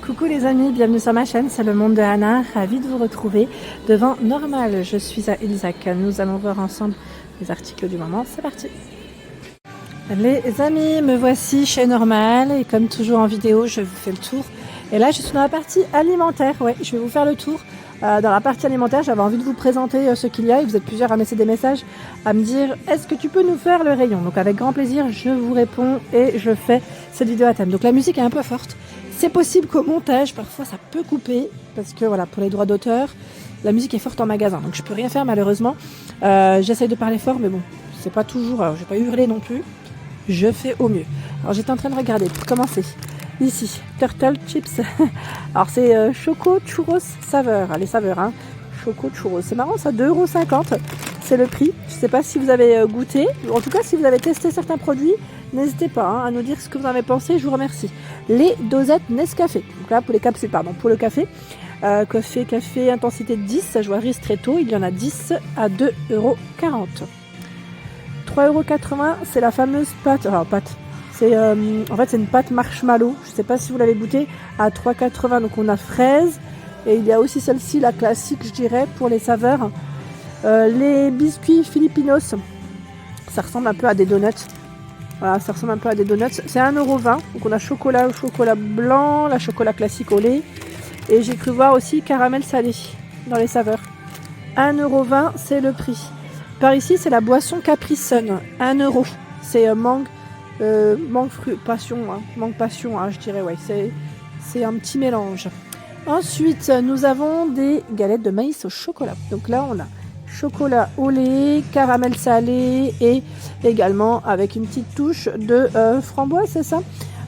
Coucou les amis, bienvenue sur ma chaîne, c'est le monde de Anna, ravie de vous retrouver devant Normal. Je suis à Ilzac, nous allons voir ensemble les articles du moment, c'est parti. Les amis, me voici chez Normal et comme toujours en vidéo, je vous fais le tour. Et là, je suis dans la partie alimentaire, ouais, je vais vous faire le tour. Dans la partie alimentaire, j'avais envie de vous présenter ce qu'il y a et vous êtes plusieurs à me laisser des messages, à me dire est-ce que tu peux nous faire le rayon? Donc avec grand plaisir, je vous réponds et je fais cette vidéo à thème. Donc la musique est un peu forte. C'est possible qu'au montage, parfois ça peut couper, parce que voilà, pour les droits d'auteur, la musique est forte en magasin, donc je peux rien faire malheureusement. J'essaye de parler fort, mais bon, c'est pas toujours, je vais pas hurler non plus, je fais au mieux. Alors j'étais en train de regarder, pour commencer, ici, Turtle Chips, alors c'est Choco Churros saveur, les saveurs, hein. Choco Churros, c'est marrant ça, 2,50 €, c'est le prix. Je sais pas si vous avez goûté, en tout cas si vous avez testé certains produits, n'hésitez pas à nous dire ce que vous en avez pensé, je vous remercie. Les dosettes Nescafé, donc là pour les capsules, pardon, pour le café, café intensité 10, joie ristretto, il y en a 10 à 2,40 €. 3,80 €, c'est la fameuse pâte, alors pâte, c'est en fait c'est une pâte marshmallow, je sais pas si vous l'avez goûté, à 3,80 €, donc on a fraise, et il y a aussi celle-ci, la classique je dirais, pour les saveurs. Les biscuits Filipinos, ça ressemble un peu à des donuts. Voilà, ça ressemble un peu à des donuts. C'est 1,20 €. Donc on a chocolat au chocolat blanc, la chocolat classique au lait. Et j'ai cru voir aussi caramel salé dans les saveurs. 1,20 €, c'est le prix. Par ici, c'est la boisson Capri Sun. 1 €. C'est mangue fruit, passion. Hein, mangue passion, hein, je dirais. Ouais, c'est un petit mélange. Ensuite, nous avons des galettes de maïs au chocolat. Donc là, on a chocolat au lait, caramel salé et également avec une petite touche de framboise, c'est ça?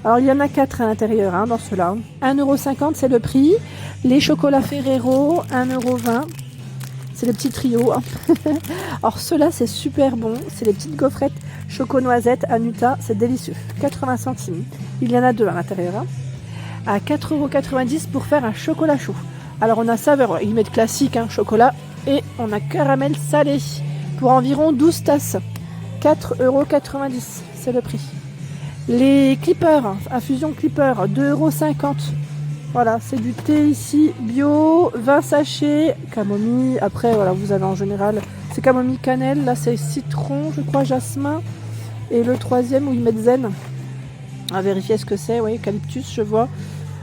Alors il y en a 4 à l'intérieur hein, dans ceux-là. 1,50 € c'est le prix. Les chocolats Ferrero, 1,20 €. C'est le petit trio. Hein. Alors ceux-là c'est super bon. C'est les petites gaufrettes choco-noisette à Nutella, c'est délicieux. 80 centimes. Il y en a 2 à l'intérieur. Hein. À 4,90 € pour faire un chocolat chaud. Alors on a saveur, ils mettent classique, hein, chocolat. Et on a caramel salé pour environ 12 tasses. 4,90 €, c'est le prix. Les clippers, infusion clipper, 2,50 €. Voilà, c'est du thé ici, bio, 20 sachets, camomille. Après, voilà, vous avez en général, c'est camomille cannelle. Là, c'est citron, je crois, jasmin. Et le troisième où ils mettent zen. À vérifier ce que c'est, oui, eucalyptus, je vois.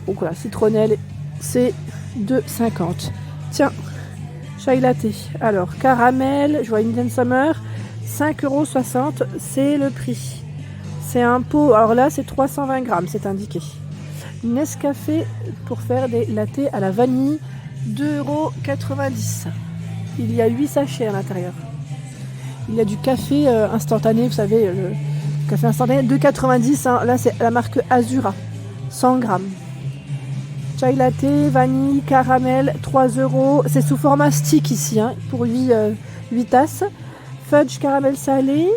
Donc voilà, citronnelle, c'est 2,50 €. Tiens. Chai latte. Alors, caramel, je vois Indian Summer, 5,60 €, c'est le prix. C'est un pot, alors là, c'est 320 grammes, c'est indiqué. Nescafé pour faire des lattés à la vanille, 2,90 €. Il y a 8 sachets à l'intérieur. Il y a du café instantané, vous savez, le café instantané, 2,90 €. Hein. Là, c'est la marque Azura, 100 grammes. Chai latte, vanille, caramel, 3 €. C'est sous format stick ici, hein, pour 8 tasses. Fudge caramel salé,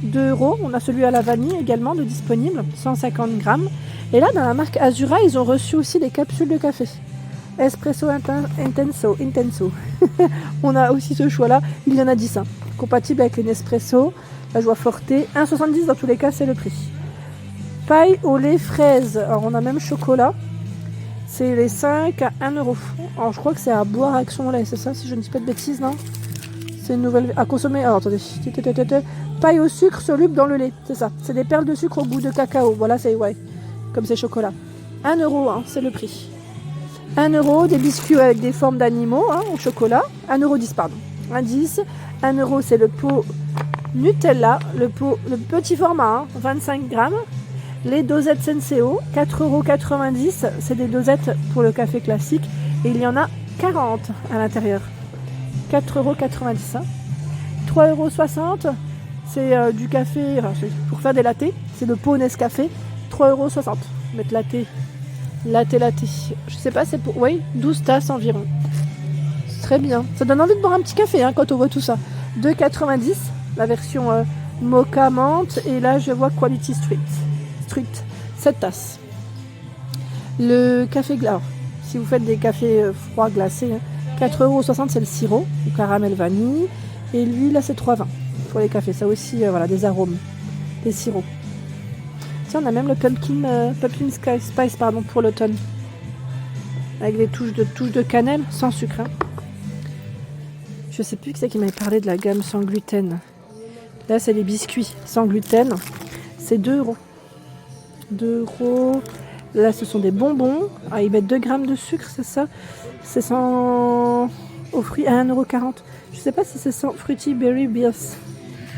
2 €. On a celui à la vanille également de disponible, 150 grammes. Et là, dans la marque Azura, ils ont reçu aussi des capsules de café. Espresso Intenso. On a aussi ce choix-là. Il y en a 10, hein, compatible avec les Nespresso. La joie forte, 1,70 € dans tous les cas, c'est le prix. Paille au lait fraise. Alors, on a même chocolat. C'est les 5 à 1 €. Alors je crois que c'est à boire avec son lait, c'est ça si je ne dis pas de bêtises, non? C'est une nouvelle à consommer. Alors attendez. Paille au sucre soluble dans le lait, c'est ça. C'est des perles de sucre au goût de cacao. Voilà, c'est ouais, comme c'est chocolat. 1 €, hein, c'est le prix. 1 €, des biscuits avec des formes d'animaux hein, au chocolat. 1,10 €, pardon. 1,10 €. 1 € c'est le pot Nutella, le petit format, hein, 25 grammes. Les dosettes Senseo, 4,90 €, c'est des dosettes pour le café classique et il y en a 40 à l'intérieur. 4,90 €. Hein. 3,60 €, c'est du café pour faire des lattés, c'est le pot Nescafé, 3,60 €. Mettre latte. Je sais pas, c'est pour, oui, 12 tasses environ. C'est très bien. Ça donne envie de boire un petit café hein, quand on voit tout ça. 2,90 €, la version mocha menthe et là je vois Quality Street. 7 tasses. Le café glace, si vous faites des cafés froids glacés, hein, 4,60 € c'est le sirop, le caramel vanille. Et lui, là, c'est 3,20 € pour les cafés. Ça aussi, voilà, des arômes, des sirops. Tiens, on a même le pumpkin spice, pardon, pour l'automne. avec des touches de cannelle, sans sucre. Hein. Je sais plus qui c'est qui m'avait parlé de la gamme sans gluten. Là, c'est les biscuits sans gluten. C'est 2 €. 2 €. Là, ce sont des bonbons. Ah, ils mettent 2 grammes de sucre, c'est ça. C'est sans... aux fruits à 1,40 €. Je sais pas si c'est sans Fruity Berry Beers.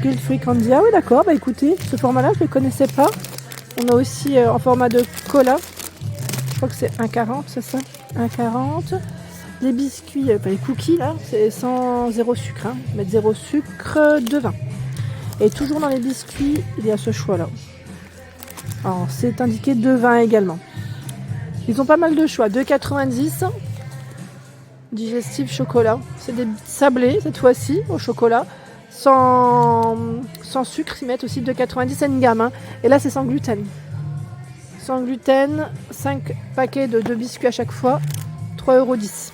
Guilt Free Candy. Ah oui, d'accord. Bah écoutez, ce format-là, je ne le connaissais pas. On a aussi en format de cola. Je crois que c'est 1,40 €, c'est ça. 1,40 €. Les biscuits, les cookies, là, c'est sans 0 sucre. Hein. Ils mettent 0 sucre, 2,20 €. Et toujours dans les biscuits, il y a ce choix-là. Alors, c'est indiqué 2,20 € également. Ils ont pas mal de choix. 2,90 €. Digestive chocolat. C'est des sablés, cette fois-ci, au chocolat. Sans sucre, ils mettent aussi 2,90 €, c'est une gamme. Hein. Et là, c'est sans gluten. Sans gluten, 5 paquets de 2 biscuits à chaque fois, 3,10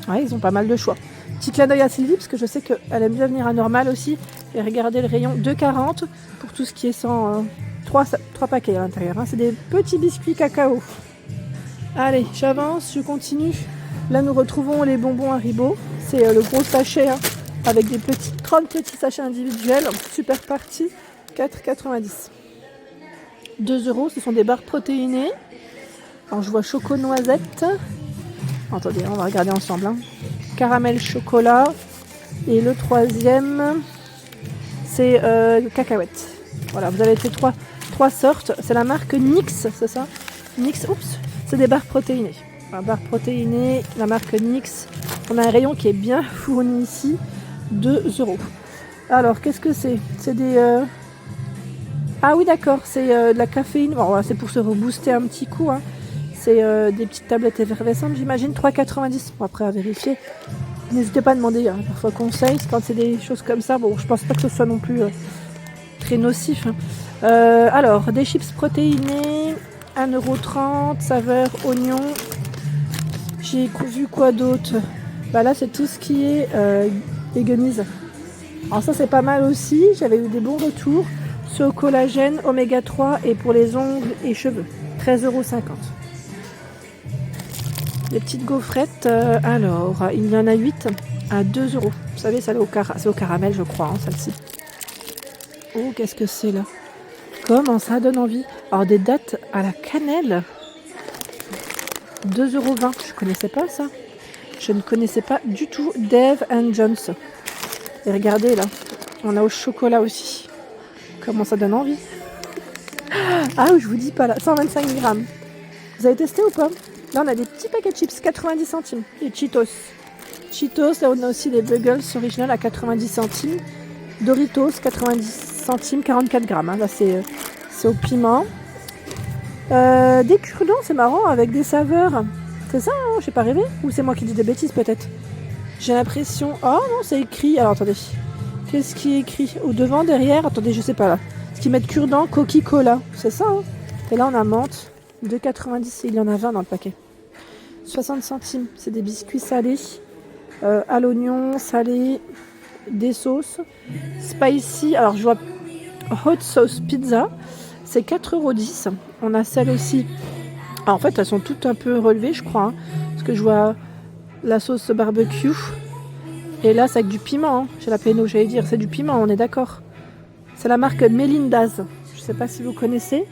€. Ouais, ils ont pas mal de choix. Petit clin d'œil à Sylvie, parce que je sais qu'elle aime bien venir à Normal aussi. Et regardez le rayon 2,40 € pour tout ce qui est sans 3 paquets à l'intérieur. Hein. C'est des petits biscuits cacao. Allez, j'avance, je continue. Là, nous retrouvons les bonbons Haribo. C'est le gros sachet, hein, avec des 30 petits sachets individuels. Super parti, 4,90 €. 2 €, ce sont des barres protéinées. Alors, je vois choco noisette. Attendez, on va regarder ensemble. Hein. Caramel chocolat. Et le troisième, c'est cacahuète. Voilà, vous avez fait trois sortes. C'est la marque NYX, c'est ça? NYX, oups, c'est des barres protéinées. Alors, barres protéinées, la marque NYX. On a un rayon qui est bien fourni ici. 2 €. Alors, qu'est-ce que c'est? C'est des... Ah oui, d'accord, c'est de la caféine. Bon, voilà, c'est pour se rebooster un petit coup. Hein. C'est des petites tablettes effervescentes, j'imagine, 3,90 €. Bon, après, à vérifier. N'hésitez pas à demander, hein, parfois conseil, quand c'est des choses comme ça. Bon, je pense pas que ce soit non plus très nocif. Hein. Alors, des chips protéinés, 1,30 €, saveur oignon. J'ai vu quoi d'autre? Bah là, c'est tout ce qui est veganise. Alors ça, c'est pas mal aussi. J'avais eu des bons retours. Ceux au collagène, oméga 3 et pour les ongles et cheveux. 13,50 €. Les petites gaufrettes, alors, il y en a 8 à 2 €. Vous savez, ça c'est au caramel, je crois, hein, celle-ci. Oh, qu'est-ce que c'est là? Comment ça donne envie? Alors, des dattes à la cannelle. 2,20 €. Je connaissais pas ça. Je ne connaissais pas du tout Dave & Jones. Et regardez là, on a au chocolat aussi. Comment ça donne envie? Ah, je vous dis pas là, 125 grammes. Vous avez testé ou pas? Là, on a des petits paquets de chips, 90 centimes. Et Cheetos. Cheetos, là, on a aussi des Buggles originales à 90 centimes. Doritos, 90 centimes, 44 grammes. Hein. Là, c'est au piment. Des cure-dents, c'est marrant, avec des saveurs. C'est ça, hein, j'ai pas rêvé? Ou c'est moi qui dis des bêtises, peut-être? J'ai l'impression... Oh non, c'est écrit... Alors, attendez. Qu'est-ce qui est écrit? Au devant, derrière? Attendez, je sais pas, là. Ce qu'ils mettent cure-dents, Coca-Cola. C'est ça, hein? Et là, on a menthe. 2,90 €, il y en a 20 dans le paquet. 60 centimes, c'est des biscuits salés. À l'oignon, salé, des sauces. Spicy, alors je vois hot sauce pizza, c'est 4,10 €. On a celle aussi. Ah, en fait, elles sont toutes un peu relevées, je crois. Hein, parce que je vois la sauce barbecue. Et là, c'est avec du piment. Hein. J'ai la péno, j'allais dire. C'est du piment, on est d'accord. C'est la marque Melinda's. Je ne sais pas si vous connaissez.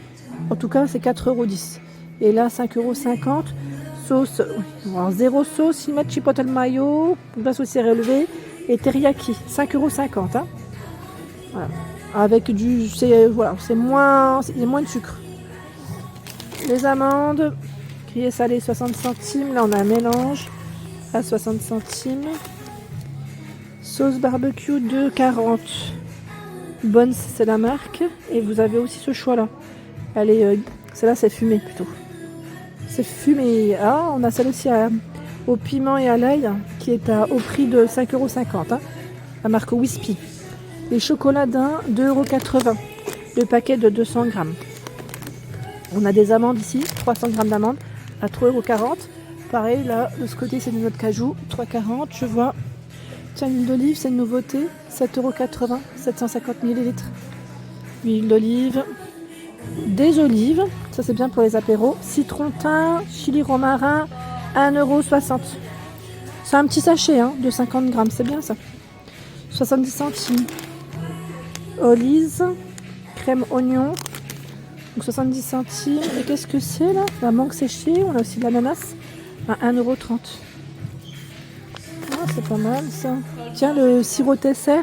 En tout cas, c'est 4,10 €. Et là, 5,50 €. Sauce, alors 0 sauce, ils mettent chipotle mayo, glace aussi relevée. Et teriyaki, 5,50 €. Hein. Voilà. Avec du... Voilà, il y a moins de sucre. Les amandes, grillées salées 60 centimes. Là, on a un mélange à 60 centimes. Sauce barbecue 2,40 €. Bonne, c'est la marque. Et vous avez aussi ce choix-là. Elle est, celle-là, c'est fumé plutôt. C'est fumé. Ah, on a celle aussi au piment et à l'ail qui est au prix de 5,50 €. Hein, la marque Wispy. Les chocolatins, 2,80 €. Le paquet de 200 grammes. On a des amandes ici, 300 grammes d'amandes à 3,40 €. Pareil, là, de ce côté, c'est une noix de cajou, 3,40 €. Je vois. Tiens, l'huile d'olive, c'est une nouveauté, 7,80 €, 750 ml. L'huile d'olive. des olives, ça c'est bien pour les apéros, citron thym, chili romarin, 1,60 €. C'est un petit sachet hein, de 50 grammes, c'est bien ça. 70 centimes. Olives, crème oignon, donc 70 centimes. Et qu'est-ce que c'est là? La mangue séchée, on a aussi de l'ananas à 1,30 €. Ah, c'est pas mal ça. Tiens, le sirop Tesser,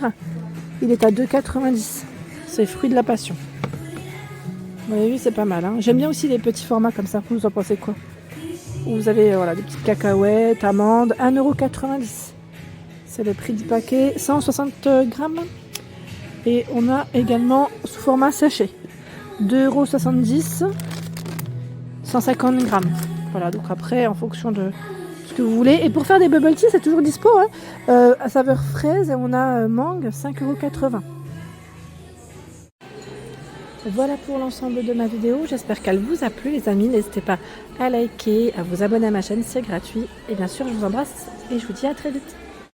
il est à 2,90 €. C'est fruit de la passion. Vous avez vu, c'est pas mal. Hein. J'aime bien aussi les petits formats comme ça. Vous en pensez quoi? Vous avez voilà, des petites cacahuètes, amandes, 1,90 €. C'est le prix du paquet, 160 grammes. Et on a également sous format sachet, 2,70 €, 150 grammes. Voilà, donc après, en fonction de ce que vous voulez. Et pour faire des bubble tea, c'est toujours dispo. Hein. À saveur fraise, et on a mangue, 5,80 €. Voilà pour l'ensemble de ma vidéo, j'espère qu'elle vous a plu les amis, n'hésitez pas à liker, à vous abonner à ma chaîne, c'est gratuit. Et bien sûr je vous embrasse et je vous dis à très vite.